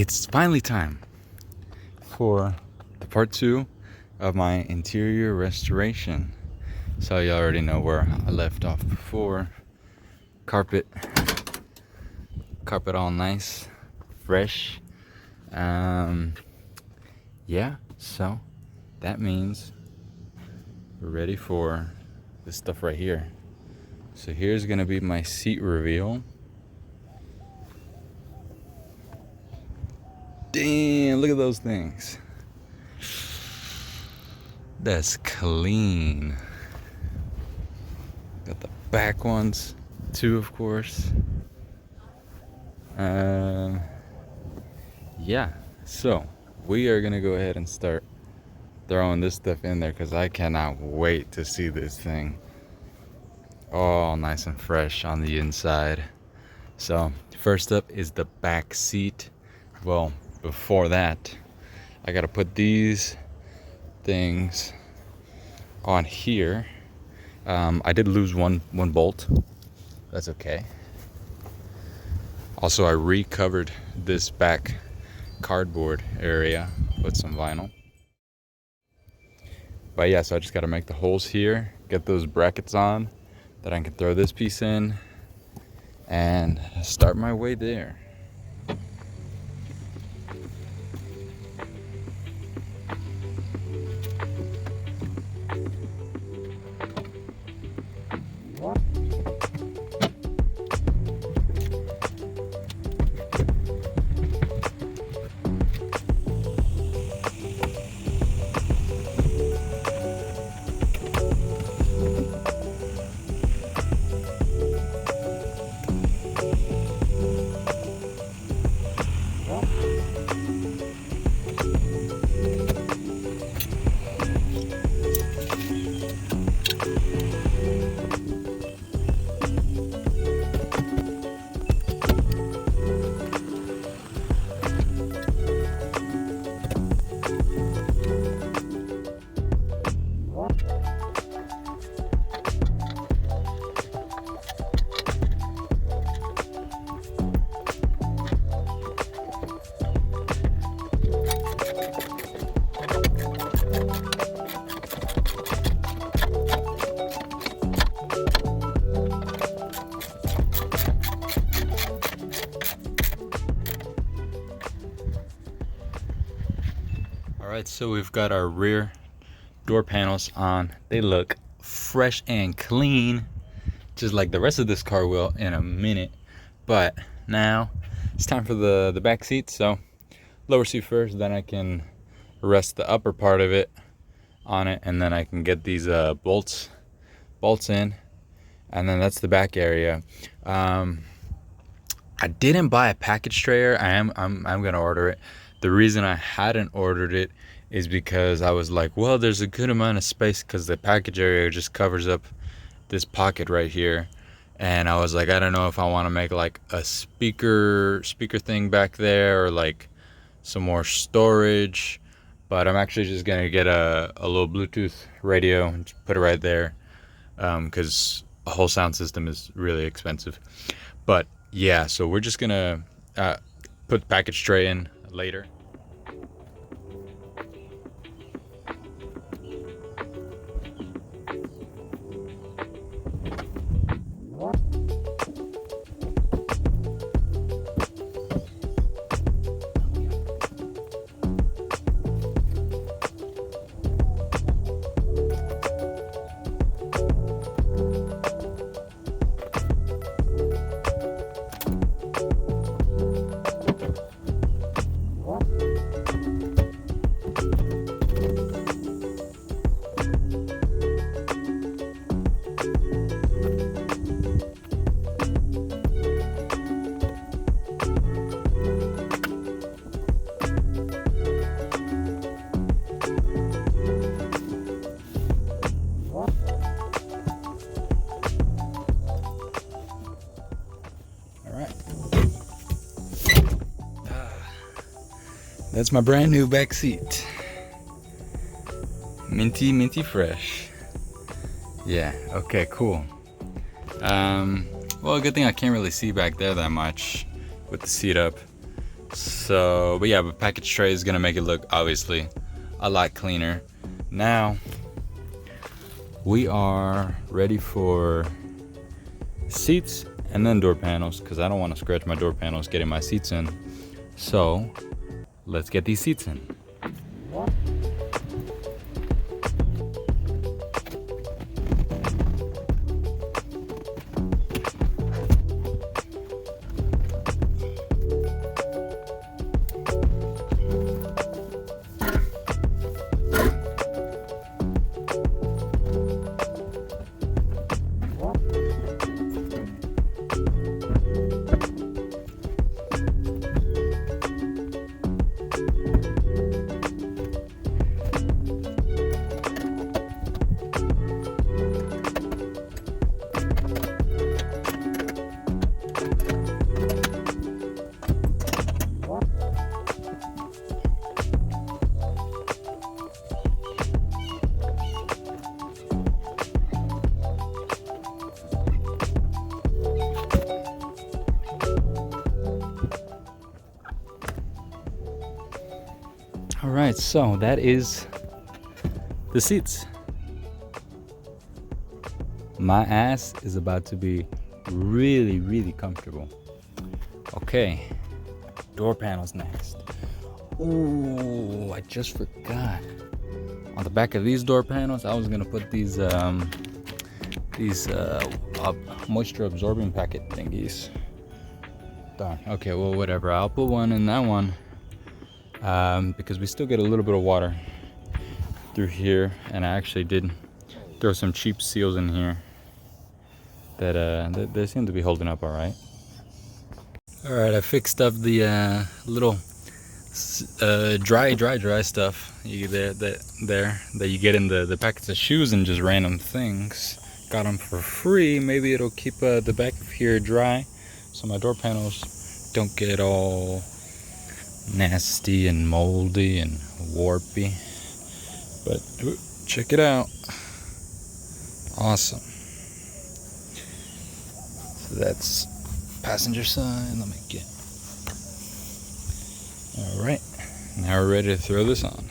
It's finally time for the part 2 of my interior restoration. So you already know where I left off before. Carpet all nice, fresh. Yeah, so that means we're ready for this stuff right here. So here's gonna be my seat reveal. Damn, look at those things. That's clean. Got the back ones too, of course. Yeah, so we are gonna go ahead and start throwing this stuff in there because I cannot wait to see this thing all nice and fresh on the inside. So first up is the back seat. Well, before that, I gotta put these things on here. I did lose one bolt. That's okay. Also, I recovered this back cardboard area with some vinyl. But yeah, so I just gotta make the holes here, get those brackets on, that I can throw this piece in and start my way there. Alright, so we've got our rear door panels on. They look fresh and clean, just like the rest of this car will in a minute. But now it's time for the back seat. So lower seat first, then I can rest the upper part of it on it, and then I can get these bolts in, and then that's the back area. I didn't buy a package trailer. I'm gonna order it. The reason I hadn't ordered it is because I was like, well, there's a good amount of space because the package area just covers up this pocket right here. And I was like, I don't know if I want to make like a speaker thing back there or like some more storage. But I'm actually just going to get a little Bluetooth radio and just put it right there because a whole sound system is really expensive. But yeah, so we're just going to put the package tray in later. That's my brand new back seat. Minty fresh. Yeah, okay, cool. Well, good thing I can't really see back there that much with the seat up. So, but yeah, but package tray is gonna make it look obviously a lot cleaner. Now we are ready for seats and then door panels, because I don't want to scratch my door panels getting my seats in. So let's get these seats in. All right, so that is the seats. My ass is about to be really, really comfortable. Okay, door panels next. Ooh, I just forgot. On the back of these door panels, I was gonna put these moisture absorbing packet thingies. Darn. Okay, well, whatever. I'll put one in that one. Because we still get a little bit of water through here, and I actually did throw some cheap seals in here that they seem to be holding up all right. All right, I fixed up the little dry stuff that you get in the packets of shoes and just random things. Got them for free. Maybe it'll keep the back of here dry, so my door panels don't get all nasty and moldy and warpy. But check it out. Awesome. So that's passenger side. Let me get. All right, now we're ready to throw this on.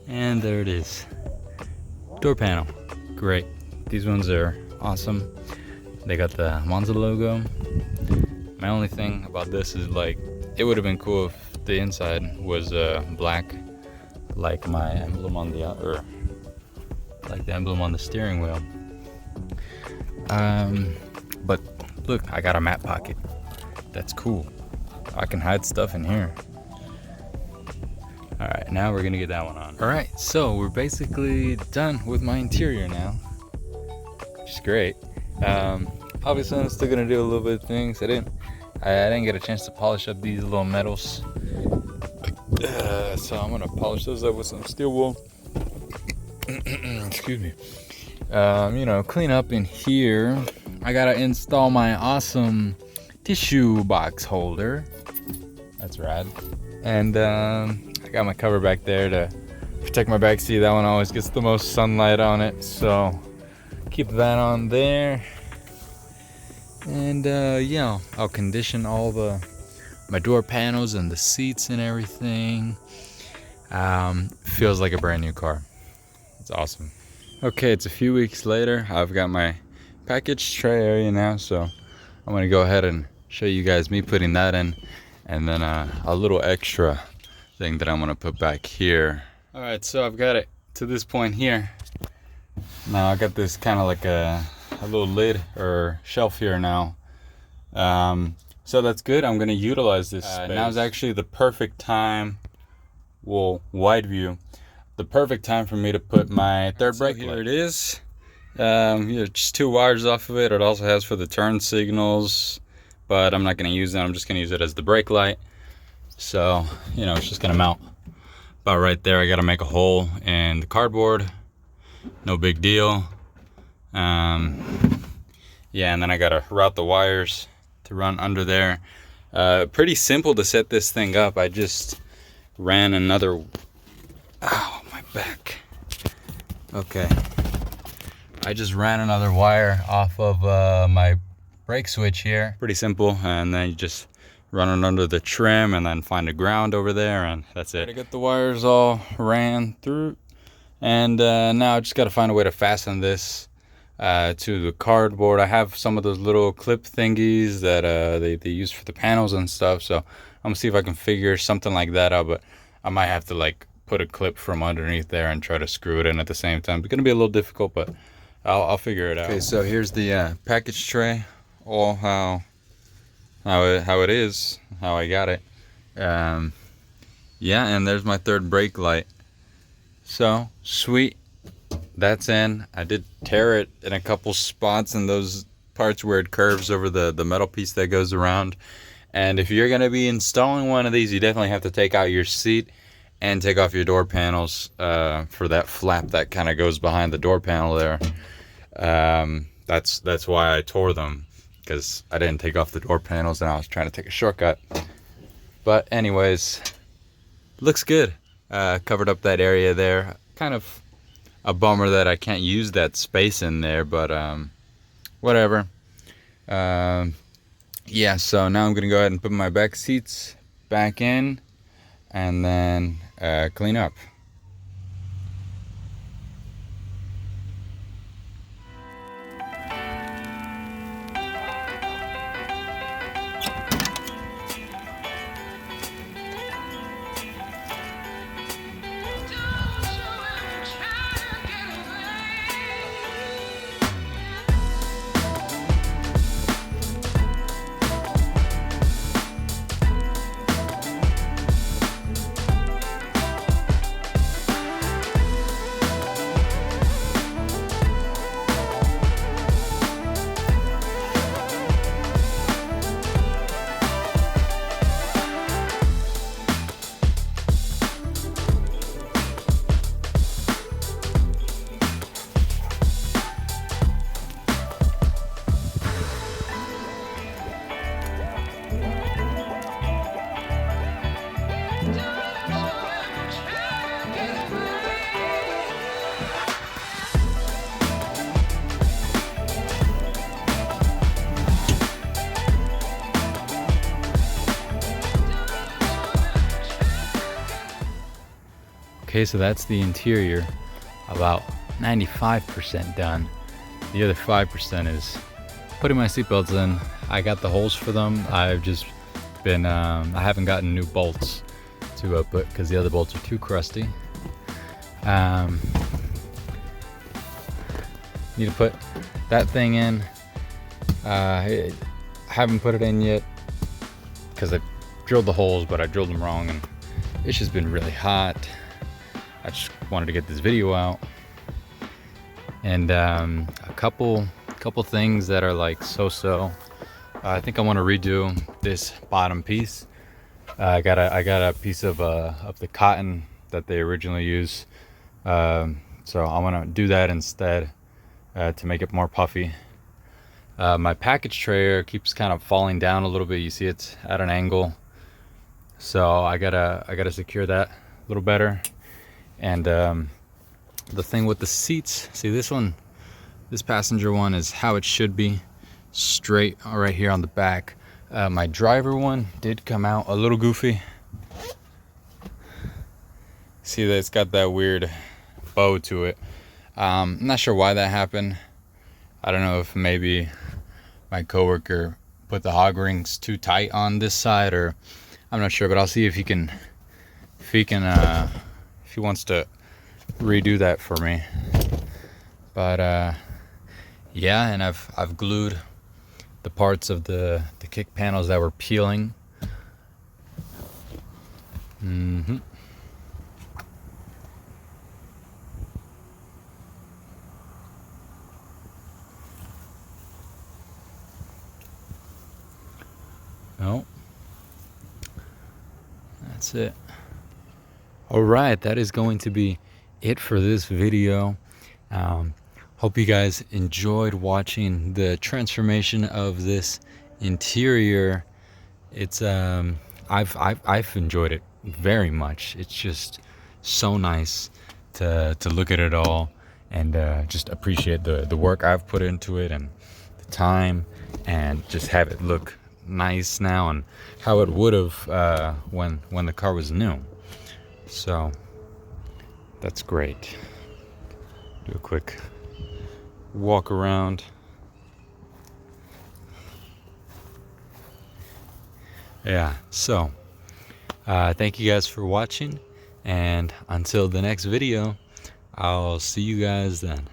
And there it is. Door panel. Great. These ones are awesome. They got the Monza logo. My only thing about this is, like, it would have been cool if the inside was black, like my emblem on the like the emblem on the steering wheel. But look, I got a map pocket. That's cool. I can hide stuff in here. All right, now we're gonna get that one on. All right, so we're basically done with my interior now, which is great. Obviously, I'm still gonna do a little bit of things. I didn't get a chance to polish up these little metals, so I'm gonna polish those up with some steel wool. Excuse me. Clean up in here. I gotta install my awesome tissue box holder. That's rad. And I got my cover back there to protect my back seat. That one always gets the most sunlight on it, so keep that on there. And yeah, I'll condition all my door panels and the seats and everything. Feels like a brand new car. It's awesome. Okay, it's a few weeks later. I've got my package tray area now, so I'm gonna go ahead and show you guys me putting that in, and then a little extra thing that I'm gonna put back here. All right, so I've got it to this point here. Now I got this kind of like a little lid or shelf here now. So that's good. I'm gonna utilize this space. Now is actually the perfect time, well, wide view, the perfect time for me to put my third brake light. Here it is. Just 2 wires off of it. It also has for the turn signals, but I'm not gonna use that. I'm just gonna use it as the brake light. So, it's just gonna mount about right there. I gotta make a hole in the cardboard. No big deal. Yeah, and then I gotta route the wires to run under there. Pretty simple to set this thing up. I just ran another, ow, my back. Okay. I just ran another wire off of my brake switch here. Pretty simple, and then you just run it under the trim and then find a ground over there, and that's it. I get the wires all ran through, and now I just got to find a way to fasten this to the cardboard. I have some of those little clip thingies that they use for the panels and stuff, so I'm gonna see if I can figure something like that out, but I might have to like put a clip from underneath there and try to screw it in at the same time. It's gonna be a little difficult, but I'll figure it out. Okay, so here's the package tray, all how it is, how I got it. Yeah, and there's my third brake light. So sweet, that's in. I did tear it in a couple spots in those parts where it curves over the metal piece that goes around. And if you're gonna be installing one of these, you definitely have to take out your seat and take off your door panels for that flap that kind of goes behind the door panel there. That's why I tore them, because I didn't take off the door panels and I was trying to take a shortcut. But anyways, looks good. Covered up that area there. Kind of a bummer that I can't use that space in there, but whatever. Yeah, so now I'm gonna go ahead and put my back seats back in and then clean up. Okay, so that's the interior, about 95% done. The other 5% is putting my seatbelts in. I got the holes for them. I've just been, I haven't gotten new bolts to put because the other bolts are too crusty. Need to put that thing in. I haven't put it in yet because I drilled the holes, but I drilled them wrong, and it's just been really hot. I just wanted to get this video out, and a couple things that are like so. I think I want to redo this bottom piece. I got a piece of the cotton that they originally used, so I want to do that instead to make it more puffy. My package tray keeps kind of falling down a little bit. You see it's at an angle, so I gotta secure that a little better. And the thing with the seats, see this passenger one is how it should be, straight right here on the back. My driver one did come out a little goofy. See that it's got that weird bow to it. I'm not sure why that happened. I don't know if maybe my coworker put the hog rings too tight on this side, or I'm not sure, but I'll see if he wants to redo that for me. But yeah, and I've glued the parts of the kick panels that were peeling. Oh, that's it. All right, that is going to be it for this video. Hope you guys enjoyed watching the transformation of this interior. It's I've enjoyed it very much. It's just so nice to look at it all and just appreciate the work I've put into it and the time, and just have it look nice now and how it would have when the car was new. So that's great. Do a quick walk around. Yeah, so thank you guys for watching, and until the next video, I'll see you guys then.